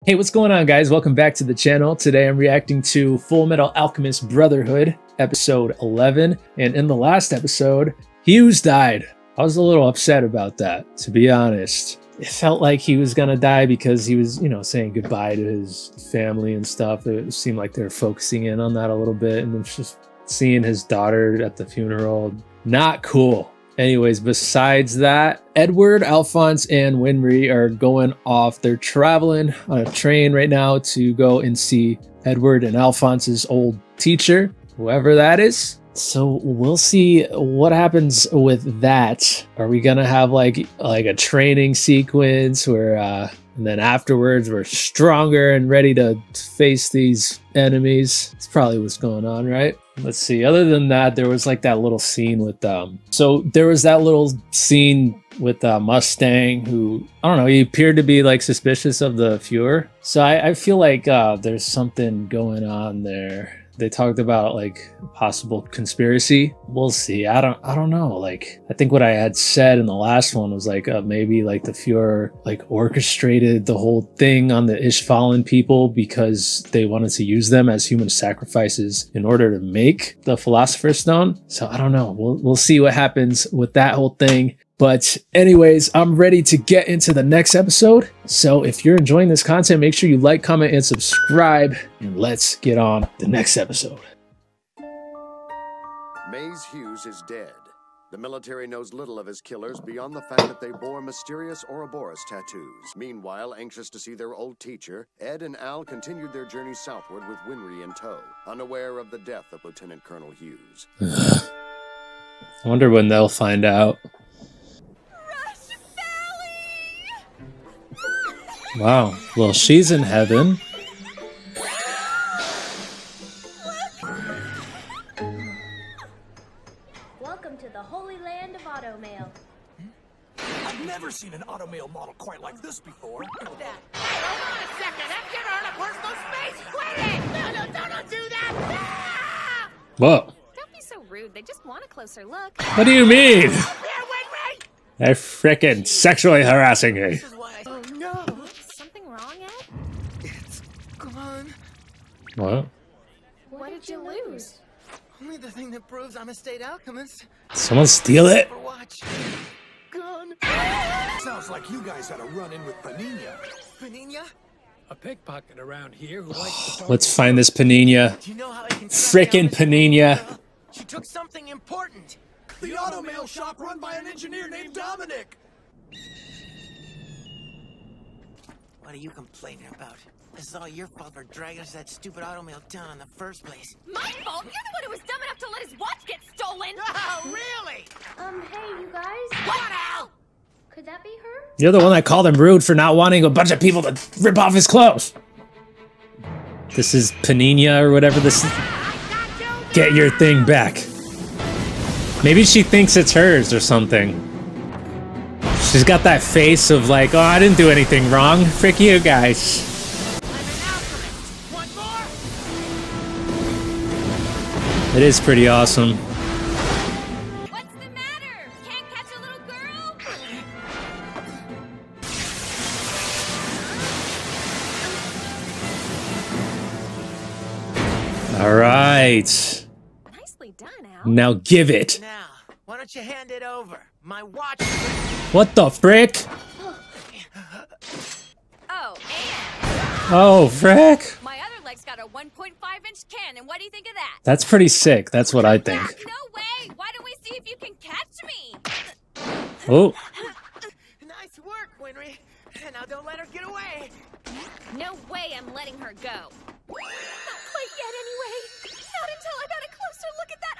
Hey, what's going on, guys? Welcome back to the channel. Today I'm reacting to Fullmetal Alchemist Brotherhood, episode 11. And in the last episode, HUGHES died. I was a little upset about that, to be honest. It felt like he was gonna die because he was, saying goodbye to his family and stuff. It seemed like they were focusing in on that a little bit. And then just seeing his daughter at the funeral, not cool. Anyways, besides that, Edward, Alphonse, and Winry are going off. They're traveling on a train right now to go and see Edward and Alphonse's old teacher, whoever that is. So we'll see what happens with that. Are we gonna have like a training sequence where and then afterwards we're stronger and ready to face these enemies? That's probably what's going on, right? Let's see. Other than that, there was like that little scene with Mustang, who, I don't know, he appeared to be like suspicious of the Fuhrer. So I feel like there's something going on there. They talked about like possible conspiracy. We'll see. I don't know. Like, I think what I had said in the last one was like maybe like the Fuhrer like orchestrated the whole thing on the Ishvalan people because they wanted to use them as human sacrifices in order to make the Philosopher's Stone. So I don't know. We'll see what happens with that whole thing. But anyways, I'm ready to get into the next episode. So if you're enjoying this content, make sure you like, comment, and subscribe. And let's get on the next episode. Maze Hughes is dead. The military knows little of his killers beyond the fact that they bore mysterious Ouroboros tattoos. Meanwhile, anxious to see their old teacher, Ed and Al continued their journey southward with Winry in tow, unaware of the death of Lieutenant Colonel Hughes. I wonder when they'll find out. Wow, well, she's in heaven. Welcome to the holy land of automail. I've never seen an automail model quite like this before. Hold on a second, I'm giving her a personal space! Quit it! No, don't do that! Whoa. Don't be so rude, they just want a closer look. What do you mean? Here with me! They're frickin' sexually harassing me. Oh no! Something wrong, Ed? It's gone. What? What did you lose? Only the thing that proves I'm a state alchemist. Someone steal it? Watch. Gone. Sounds like you guys had a run-in with Panina. Panina? A pickpocket around here who likes to talk. Let's find this Panina. Do you know how I can Frickin' Panina. She took something important. The automail shop run by an engineer named Dominic. What are you complaining about? This is all your fault for dragging us that stupid automail down in the first place. My fault? You're the one who was dumb enough to let his watch get stolen! Oh, really? Hey, you guys? What Al? Could that be her? You're the one that called him rude for not wanting a bunch of people to rip off his clothes. This is Panina or whatever this is. Get your thing back. Maybe she thinks it's hers or something. She's got that face of like, oh, I didn't do anything wrong. Frick you guys. I'm an alchemist! Want more? It is pretty awesome. What's the matter? Can't catch a little girl? All right. Nicely done, Al. Now give it. Now, why don't you hand it over? My watch. What the frick? Oh, and Oh, frick. my other leg's got a 1.5-inch cannon. What do you think of that? That's pretty sick. That's what I think. No way! Why don't we see if you can catch me? Oh, Nice work, Winry. Now don't let her get away. No way I'm letting her go. Not quite yet, anyway. Not until I've had a closer look at that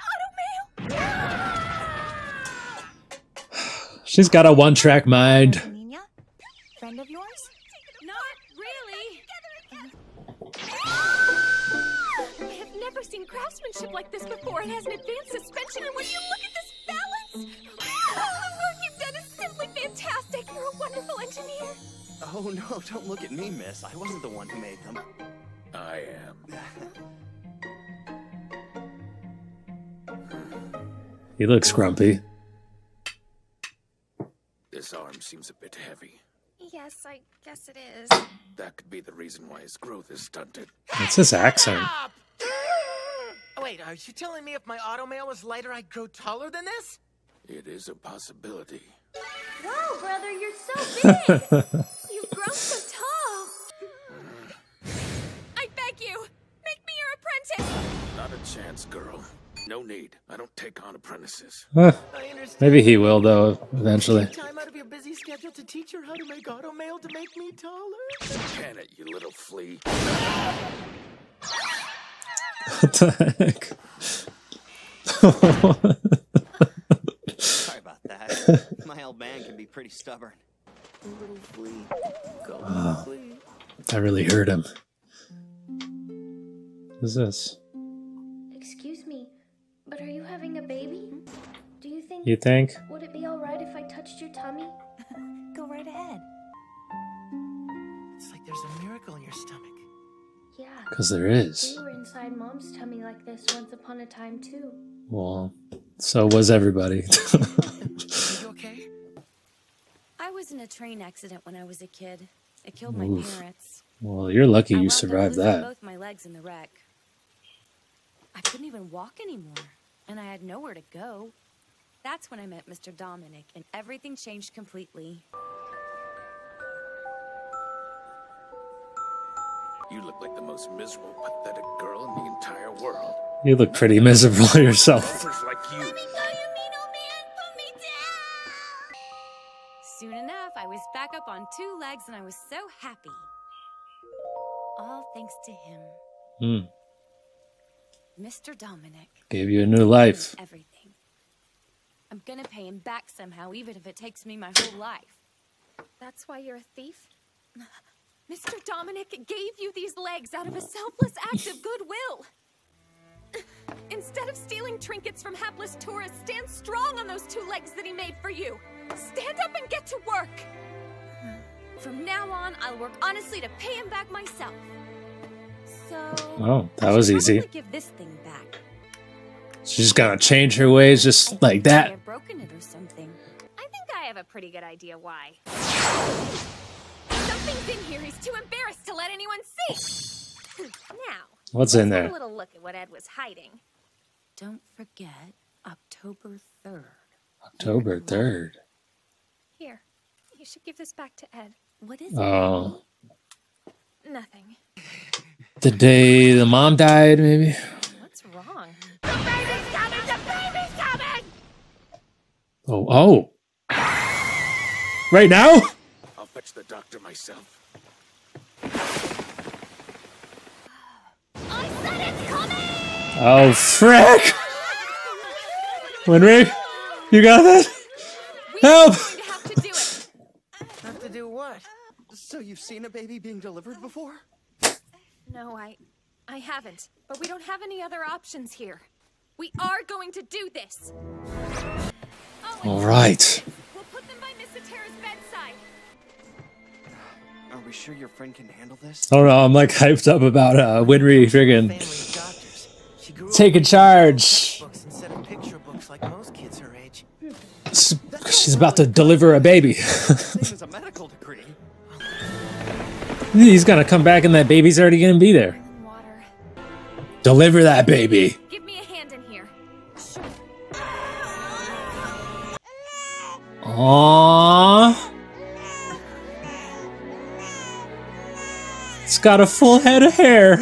automail. she's got a one-track mind. Nina? Friend of yours? Not really. I have never seen craftsmanship like this before. It has an advanced suspension, and when you look at this balance, the work you've done is simply fantastic. You're a wonderful engineer. Oh no, don't look at me, miss. I wasn't the one who made them. I am. He looks grumpy. This arm seems a bit heavy. Yes, I guess it is. That could be the reason why his growth is stunted. What's his accent? Stop! Wait, are you telling me if my automail was lighter, I'd grow taller than this? It is a possibility. Wow, brother, you're so big! You've grown so tall. I beg you, make me your apprentice. Not a chance, girl. No need. I don't take on apprentices. I understand. Maybe he will, though, eventually. Take time out of your busy schedule to teach her how to make automail to make me taller? Can it, you little flea? What the heck? Sorry about that. My old man can be pretty stubborn. Little flea. Go, little flea. I really hurt him. Who's this? Excuse me, but are you having a baby? Do you think... You think? Would it be alright if I touched your tummy? Go right ahead. It's like there's a miracle in your stomach. Yeah. Because there is. We were inside Mom's tummy like this once upon a time, too. Well, so was everybody. Are you okay? I was in a train accident when I was a kid. It killed my Oof. parents. Well, you're lucky I you wound up survived losing that. both my legs in the wreck. I couldn't even walk anymore, and I had nowhere to go. That's when I met Mr. Dominic, and everything changed completely. You look like the most miserable, pathetic girl in the entire world. You look pretty miserable yourself. Offers like you. Soon enough, I was back up on 2 legs, and I was so happy. All thanks to him. Mr. Dominic. Gave you a new life. Everything. I'm gonna pay him back somehow, even if it takes me my whole life. That's why you're a thief? Mr. Dominic gave you these legs out of a selfless act of goodwill. Instead of stealing trinkets from hapless tourists, stand strong on those 2 legs that he made for you. Stand up and get to work. From now on, I'll work honestly to pay him back myself. So... Oh, that was I should easy. probably give this thing back. She's gonna change her ways just like I that. have broken it or something. I think I have a pretty good idea why. Something's in here he's too embarrassed to let anyone see. Now, What's in let's have there? a little look at what Ed was hiding. Don't forget October 3rd. October 3rd. Here, you should give this back to Ed. What is it? Oh. Nothing. The day the mom died, maybe? What's wrong? The baby's coming! The baby's coming! Oh. Right now? I'll fetch the doctor myself. I said it's coming! Oh, frick! Winry, you got this? Help! We're going to have to do it. Have to do what? So you've seen a baby being delivered before? No, I haven't. But we don't have any other options here. We are going to do this. All right. We'll put them by Miss Atera's bedside. Are we sure your friend can handle this? I don't know, I'm like hyped up about Winry friggin' Family of doctors. She grew up taking with charge. books instead of picture books like most kids her age. She's about to deliver a baby. This is a medical degree. He's gonna come back and that baby's already gonna be there. Water. Deliver that baby. Give me a hand in here. Sure. Aww. It's got a full head of hair.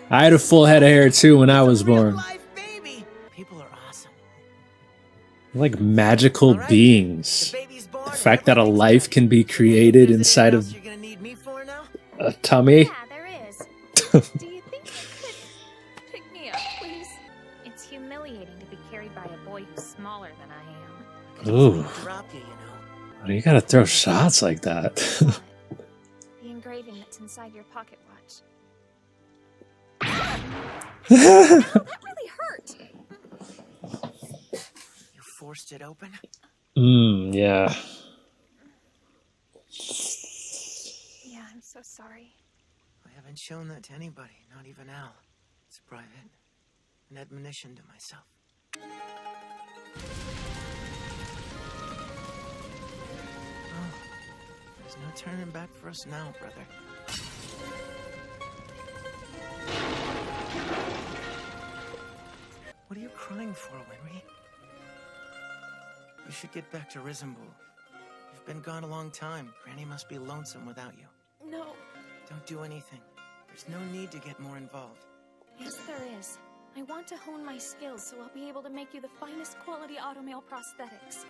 I had a full head of hair too when I was born. Life baby. People are awesome. Like magical All right. beings. The baby's born. The fact that a life can be created Is there inside anything of else you're gonna need me for now? a tummy. Yeah, there is. Do you think you could pick me up, please? It's humiliating to be carried by a boy who's smaller than I am. Ooh, Drop you, you know. you gotta throw shots like that. What? The engraving that's inside your pocket watch. Ow, that really hurt. You forced it open? Yeah. Yeah, I'm so sorry. I haven't shown that to anybody, not even Al. It's private. An admonition to myself. Oh, There's no turning back for us now, brother. What are you crying for, Winry? You should get back to Risenbull. You've been gone a long time. Granny must be lonesome without you. No. Don't do anything. There's no need to get more involved. Yes, there is. I want to hone my skills so I'll be able to make you the finest quality automail prosthetics.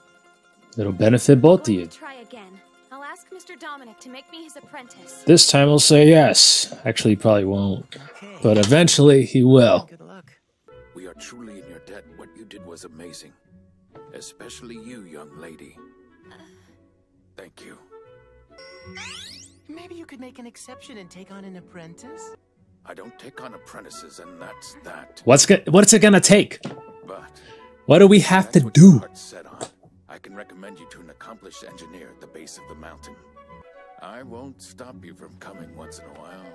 It'll benefit both of you. Try again. I'll ask Mr. Dominic to make me his apprentice. This time he'll say yes. Actually, he probably won't. Okay. But eventually he will. Good luck. We are truly in your debt. What you did was amazing. Especially you, young lady. Thank you. Maybe you could make an exception and take on an apprentice? I don't take on apprentices, and that's that. What's it gonna take? But What do we have to that's what your do? heart's set on. I can recommend you to an accomplished engineer at the base of the mountain. I won't stop you from coming once in a while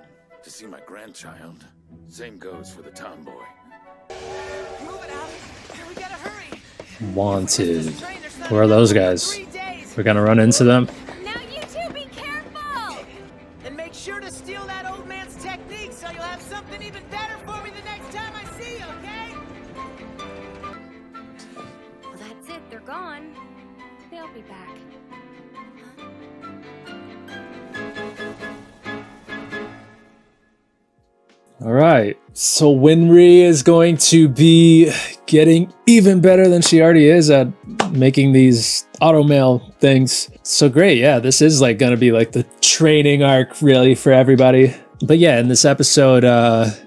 to see my grandchild. Same goes for the tomboy. Move it out! Here, we gotta hurry! Wanted. Who are those guys? We're gonna run into them. Now you two be careful! And make sure to steal that old man's technique so you'll have something even better for me the next time I see you, okay? Well, that's it. They're gone. They'll be back. All right. So Winry is going to be getting even better than she already is at making these automail things. So great. Yeah, this is like going to be like the training arc really for everybody. But yeah, in this episode,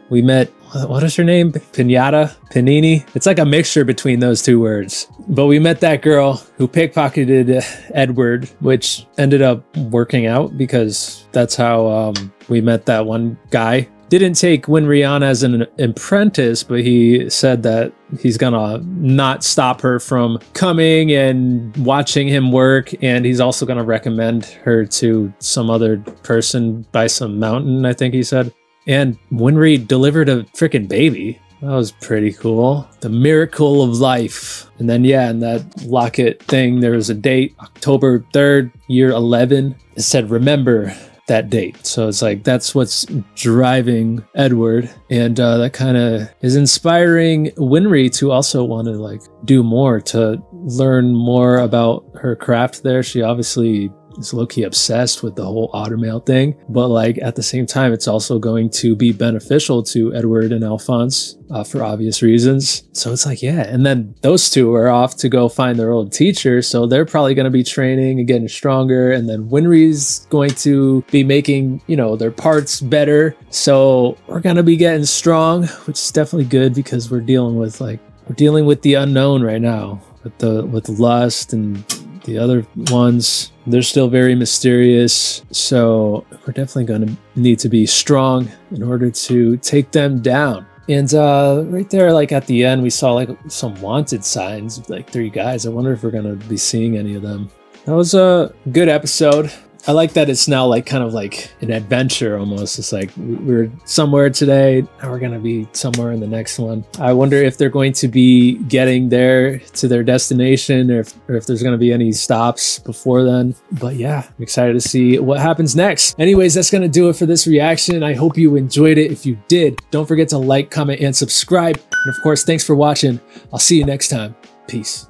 we met, what is her name? Pinata? Panini? It's like a mixture between those two words. But we met that girl who pickpocketed Edward, which ended up working out because that's how we met that one guy. Didn't take Winry on as an apprentice, but he said that he's gonna not stop her from coming and watching him work, and he's also gonna recommend her to some other person by some mountain, I think he said. And Winry delivered a freaking baby. That was pretty cool. The miracle of life. And then yeah, in that locket thing, there was a date, October 3rd, year 11. It said, remember that date. So it's like that's what's driving Edward, and that kind of is inspiring Winry to also want to like do more, to learn more about her craft there. She obviously is low-key obsessed with the whole automail thing, but like at the same time it's also going to be beneficial to Edward and Alphonse for obvious reasons. So it's like, yeah. And then those two are off to go find their old teacher, so they're probably going to be training and getting stronger, and then Winry's going to be making, you know, their parts better. So we're going to be getting strong, which is definitely good because we're dealing with the unknown right now with lust and the other ones. They're still very mysterious, so we're definitely going to need to be strong in order to take them down. And right there, like at the end, we saw like some wanted signs, like 3 guys. I wonder if we're going to be seeing any of them. That was a good episode. I like that it's now like kind of like an adventure almost. It's like we're somewhere today, now we're going to be somewhere in the next one. I wonder if they're going to be getting there to their destination, or if there's going to be any stops before then. But yeah, I'm excited to see what happens next. Anyways, that's going to do it for this reaction. I hope you enjoyed it. If you did, don't forget to like, comment, and subscribe. And of course, thanks for watching. I'll see you next time. Peace.